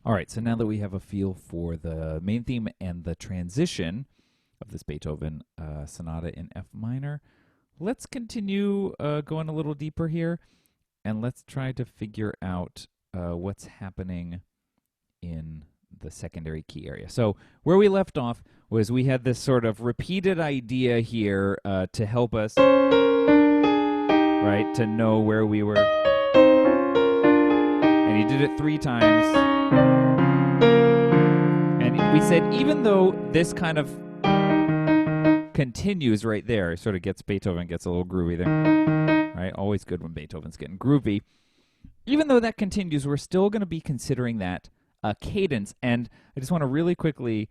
All right, so now that we have a feel for the main theme and the transition of this Beethoven Sonata in F minor, let's continue going a little deeper here, and let's try to figure out what's happening in the secondary key area. So where we left off was we had this sort of repeated idea here to help us, right, to know where we were. And he did it 3 times. And we said even though this kind of continues right there, sort of Beethoven gets a little groovy there, right? Always good when Beethoven's getting groovy. Even though that continues, we're still going to be considering that a cadence. And I just want to really quickly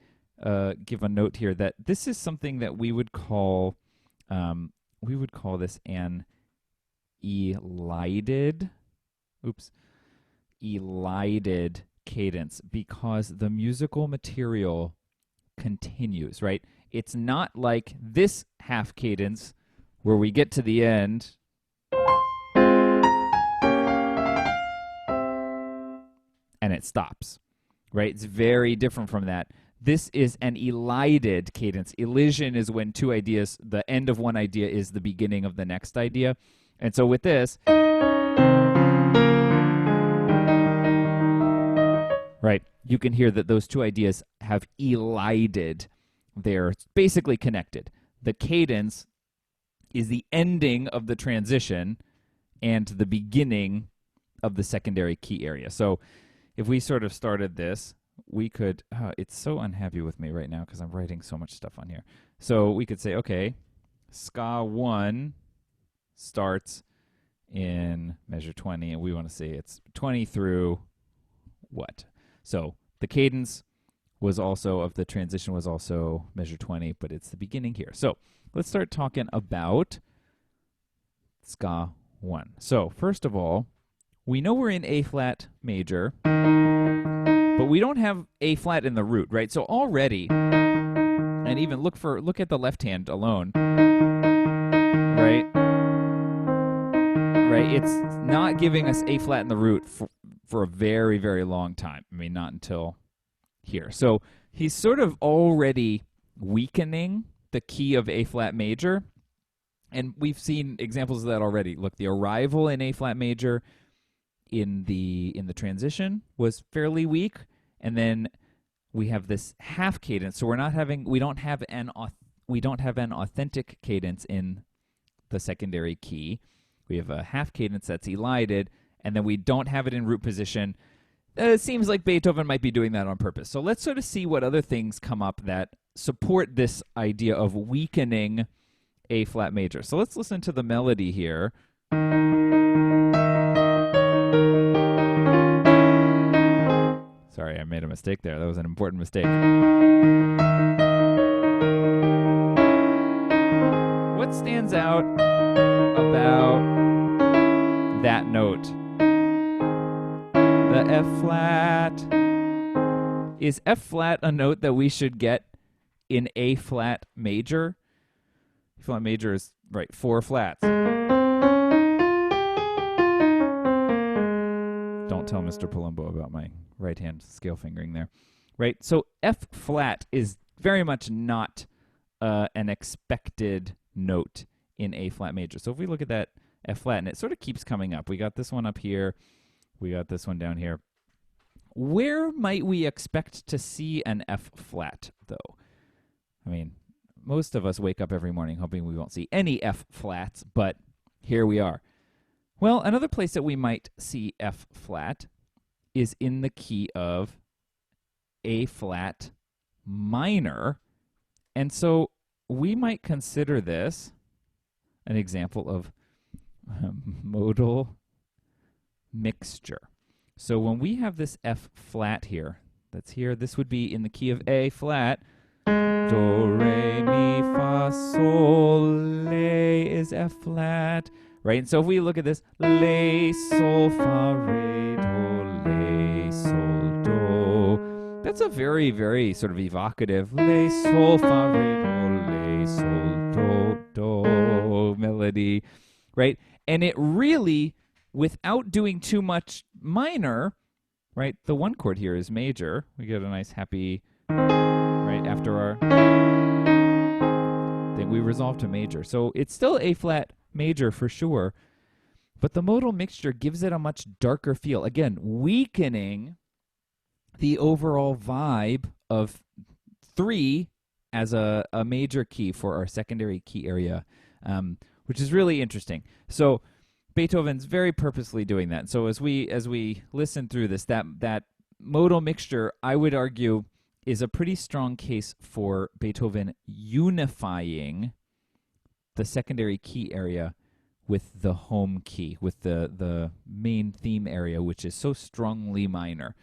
give a note here that this is something that we would call this an elided cadence, because the musical material continues, right? It's not like this half cadence where we get to the end and it stops, right? It's very different from that. This is an elided cadence. Elision is when two ideas, the end of one idea is the beginning of the next idea. And so with this, right, you can hear that those two ideas have elided. They're basically connected. The cadence is the ending of the transition and the beginning of the secondary key area. So if we sort of started this, we could, it's so unhappy with me right now because I'm writing so much stuff on here. So we could say, okay, ska 1 starts in measure 20, and we want to say it's 20 through what? So the cadence was also, of the transition was also measure 20, but it's the beginning here. So let's start talking about ska 1. So first of all, we know we're in A flat major, but we don't have A flat in the root, right? So already, and even look at the left hand alone, right? Right, it's not giving us A flat in the root for a very, very long time. I mean, not until here. So he's sort of already weakening the key of A flat major, and we've seen examples of that already. Look, the arrival in A flat major in the transition was fairly weak, and then we have this half cadence. So we don't have an authentic cadence in the secondary key. We have a half cadence that's elided, and then we don't have it in root position. It seems like Beethoven might be doing that on purpose. So let's sort of see what other things come up that support this idea of weakening A flat major. So let's listen to the melody here. Sorry, I made a mistake there. That was an important mistake. What stands out about that note? The F flat. Is F flat a note that we should get in A flat major? A flat major is, right, 4 flats. Don't tell Mr. Palumbo about my right hand scale fingering there. Right? So F flat is very much not an expected note in A flat major. So if we look at that F flat, and it sort of keeps coming up. We got this one up here. We got this one down here. Where might we expect to see an F flat, though? I mean, most of us wake up every morning hoping we won't see any F flats, but here we are. Well, another place that we might see F flat is in the key of A flat minor. And so we might consider this an example of modal mixture. So when we have this F flat here, that's here, this would be in the key of A flat. Do, re, mi, fa, sol, la is F flat, right? And so if we look at this, la, sol, fa, re, do, la, sol, do. That's a very, very sort of evocative la, sol, fa, re, do, la, sol, do melody, right? And it really, without doing too much minor, right? The 1 chord here is major. We get a nice happy, right, after our thing, we resolve to major. So it's still A flat major for sure, but the modal mixture gives it a much darker feel. Again, weakening the overall vibe of 3 as a major key for our secondary key area, which is really interesting. So Beethoven's very purposely doing that. So as we listen through this, that modal mixture, I would argue, is a pretty strong case for Beethoven unifying the secondary key area with the home key, with the main theme area, which is so strongly minor.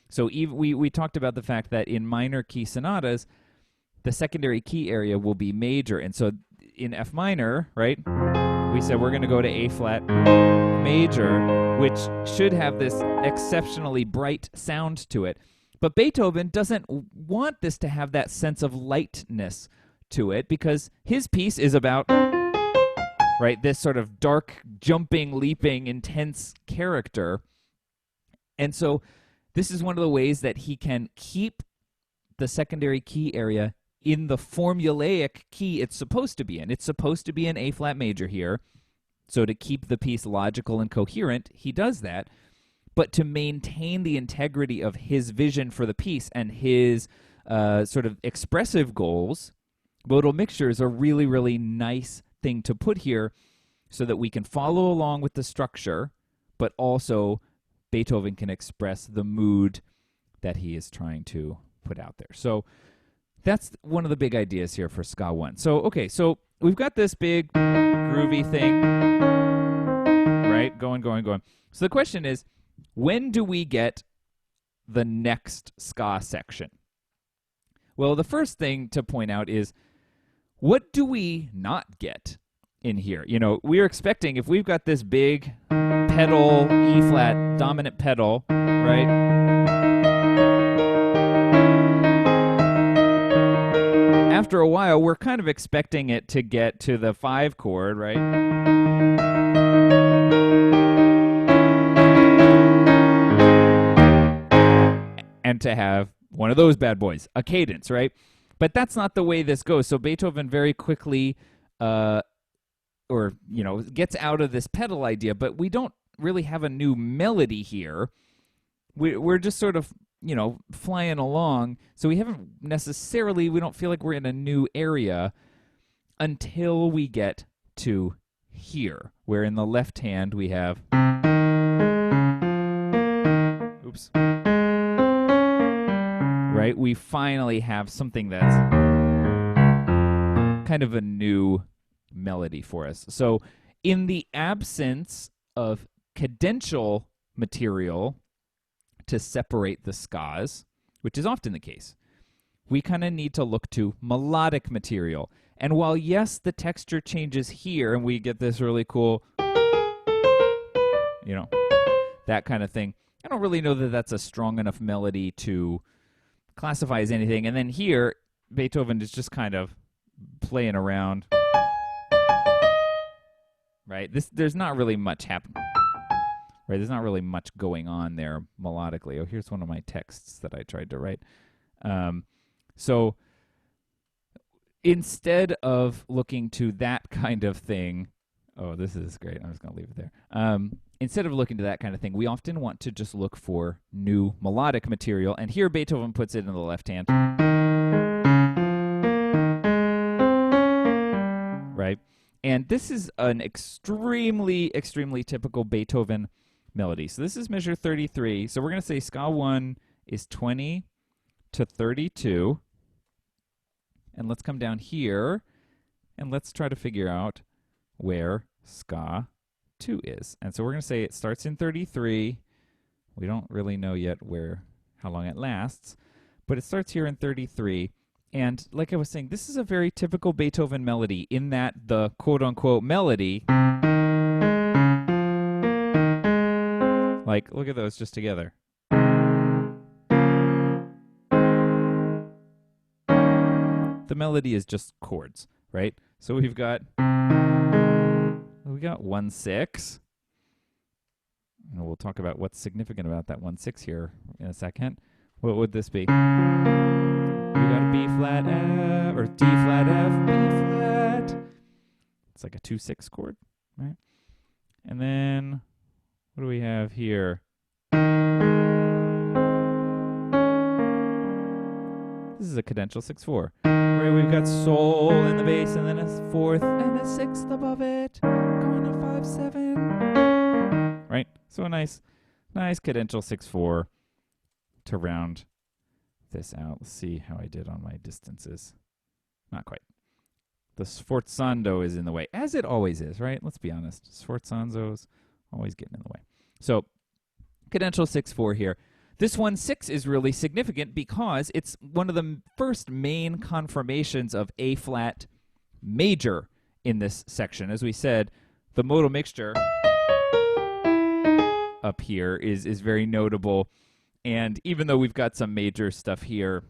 So we talked about the fact that in minor key sonatas, the secondary key area will be major. And so in F minor, right, we said we're going to go to A flat major, which should have this exceptionally bright sound to it. But Beethoven doesn't want this to have that sense of lightness to it, because his piece is about, right, this sort of dark, jumping, leaping, intense character. And so this is one of the ways that he can keep the secondary key area in the formulaic key it's supposed to be in. It's supposed to be in A flat major here. So to keep the piece logical and coherent, he does that. But to maintain the integrity of his vision for the piece and his sort of expressive goals, modal mixture is a really, really nice thing to put here so that we can follow along with the structure, but also Beethoven can express the mood that he is trying to put out there. So that's one of the big ideas here for Ska 1. So, okay, so we've got this big groovy thing, right? Going. So the question is, when do we get the next ska section? Well, the first thing to point out is, what do we not get in here? You know, we're expecting, if we've got this big pedal, E flat dominant pedal, right? After a while, we're kind of expecting it to get to the 5 chord, right? And to have one of those bad boys, a cadence, right? But that's not the way this goes. So Beethoven very quickly, gets out of this pedal idea, but we don't really have a new melody here. We're just sort of, flying along. So we don't feel like we're in a new area until we get to here, where in the left hand we have, right? We finally have something that's kind of a new melody for us. So in the absence of cadential material to separate the skas, which is often the case, we kind of need to look to melodic material. And while, yes, the texture changes here and we get this really cool, that kind of thing, I don't really know that that's a strong enough melody to classify as anything. And then here, Beethoven is just kind of playing around, right? There's not really much happening, right? There's not really much going on there melodically. Oh, here's one of my texts that I tried to write. So instead of looking to that kind of thing, oh, this is great. I'm just going to leave it there. Instead of looking to that kind of thing, we often want to just look for new melodic material. And here Beethoven puts it in the left hand. Right? And this is an extremely, extremely typical Beethoven melody. So this is measure 33. So we're going to say ska 1 is 20 to 32. And let's come down here and let's try to figure out where ska 2 is. And so we're going to say it starts in 33. We don't really know yet how long it lasts, but it starts here in 33. And like I was saying, this is a very typical Beethoven melody in that the quote-unquote melody, like, look at those just together. The melody is just chords, right? So we got 1/6, And we'll talk about what's significant about that 1-6 here in a second. What would this be? We got a B flat F, or D flat F, B flat. It's like a 2-6 chord, right? And then what do we have here? This is a cadential 6-4. Right, we've got sol in the bass, and then a 4th and a 6th above it, going to 5-7. Right, so a nice cadential 6-4 to round this out. Let's see how I did on my distances. Not quite. The sforzando is in the way, as it always is, right? Let's be honest. Sforzando's always getting in the way. So, cadential 6-4 here. This 1-6 is really significant because it's one of the first main conformations of A flat major in this section. As we said, the modal mixture up here is very notable. And even though we've got some major stuff here,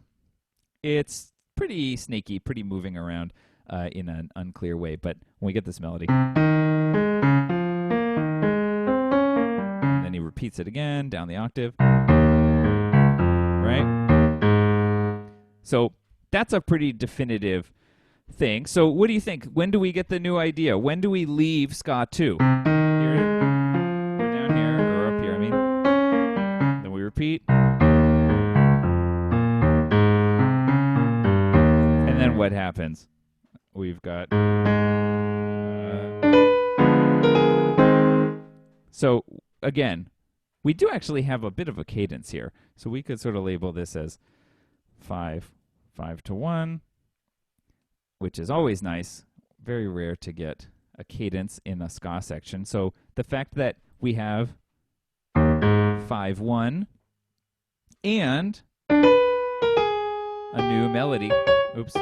it's pretty snaky, pretty moving around in an unclear way. But when we get this melody, and then he repeats it again down the octave, right? So that's a pretty definitive thing. So what do you think? When do we get the new idea? When do we leave ska 2? Here, we're down here, or up here, I mean. Then we repeat. And then what happens? We've got... So, again, we do actually have a bit of a cadence here. So we could sort of label this as 5-5-1, which is always nice. Very rare to get a cadence in a ska section. So the fact that we have 5-1 and a new melody. Oops.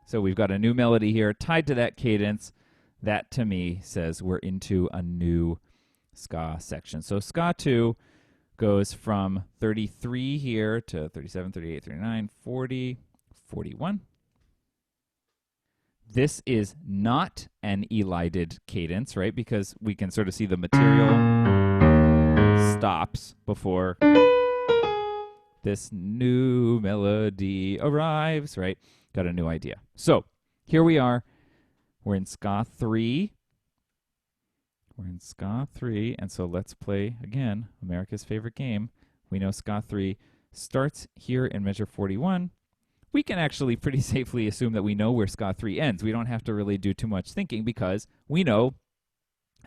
So we've got a new melody here tied to that cadence. That, to me, says we're into a new ska section. So ska 2 goes from 33 here to 37, 38, 39, 40, 41. This is not an elided cadence, right? Because we can sort of see the material stops before this new melody arrives, right? Got a new idea. So here we are. We're in ska 3. We're in ska 3, and so let's play, again, America's favorite game. We know ska 3 starts here in measure 41. We can actually pretty safely assume that we know where ska 3 ends. We don't have to really do too much thinking because we know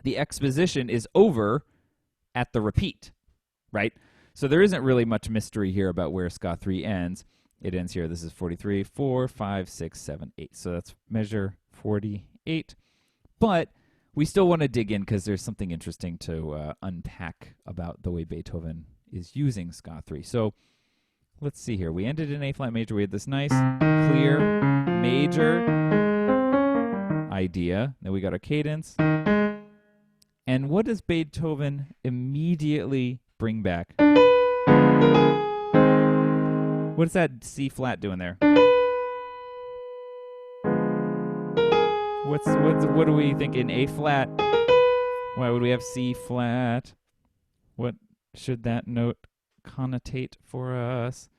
the exposition is over at the repeat, right? So there isn't really much mystery here about where ska 3 ends. It ends here. This is 43, 4, 5, 6, 7, 8. So that's measure 48. But we still want to dig in because there's something interesting to unpack about the way Beethoven is using ska 3. So let's see here. We ended in A flat major. We had this nice, clear major idea. Then we got our cadence. And what does Beethoven immediately bring back? What's that C flat doing there? What do we think in A flat? Why would we have C flat? What should that note connotate for us?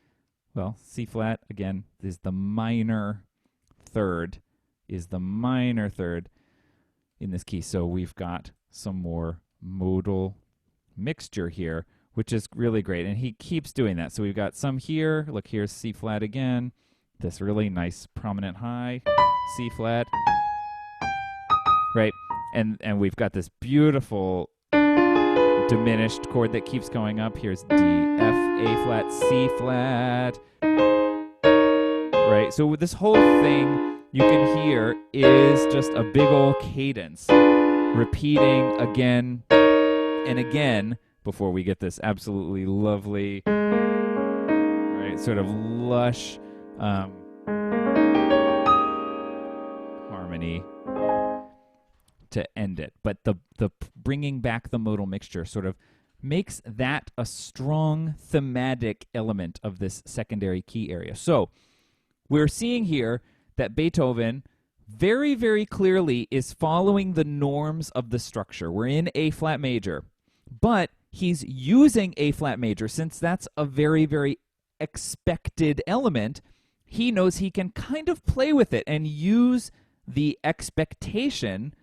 Well, C flat, again, is the minor third, in this key. So we've got some more modal mixture here, which is really great. And he keeps doing that. So we've got some here. Look, here's C flat again. This really nice prominent high, C flat. Right? And we've got this beautiful diminished chord that keeps going up. Here's D, F, A flat, C flat. Right? So with this whole thing, you can hear is just a big old cadence repeating again and again before we get this absolutely lovely, right, sort of lush harmony to end it. But the bringing back the modal mixture sort of makes that a strong thematic element of this secondary key area. So we're seeing here that Beethoven very, very clearly is following the norms of the structure. We're in A flat major, but he's using A flat major. Since that's a very, very expected element, he knows he can kind of play with it and use the expectation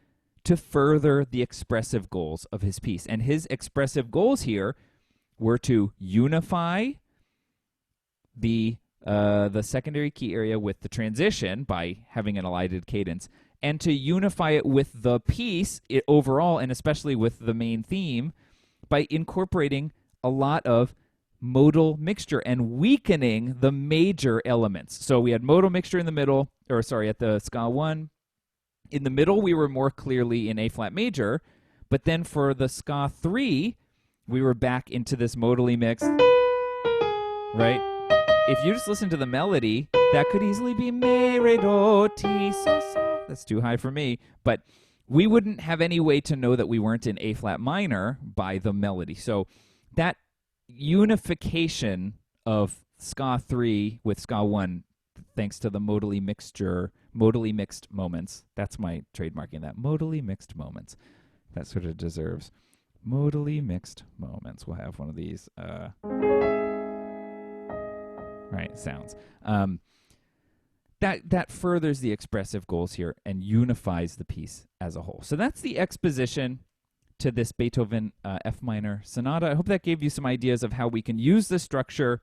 to further the expressive goals of his piece. And his expressive goals here were to unify the secondary key area with the transition by having an elided cadence, and to unify it with the piece overall, and especially with the main theme, by incorporating a lot of modal mixture and weakening the major elements. So we had modal mixture in the middle, or sorry, at the ska 1. In the middle, we were more clearly in A flat major, but then for the ska 3, we were back into this modally mixed, right? If you just listen to the melody, that could easily be me, re, do, ti, so, so. That's too high for me. But we wouldn't have any way to know that we weren't in A flat minor by the melody. So that unification of ska 3 with ska 1, thanks to the modally mixed moments. That's my trademarking that. Modally mixed moments. That's what it deserves. Modally mixed moments. We'll have one of these. Right, sounds. That furthers the expressive goals here and unifies the piece as a whole. So that's the exposition to this Beethoven F minor sonata. I hope that gave you some ideas of how we can use the structure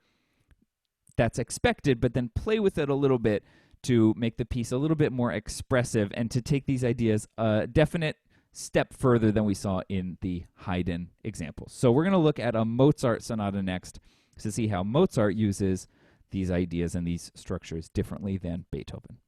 that's expected, but then play with it a little bit to make the piece a little bit more expressive and to take these ideas a definite step further than we saw in the Haydn examples. So we're going to look at a Mozart sonata next to see how Mozart uses these ideas and these structures differently than Beethoven.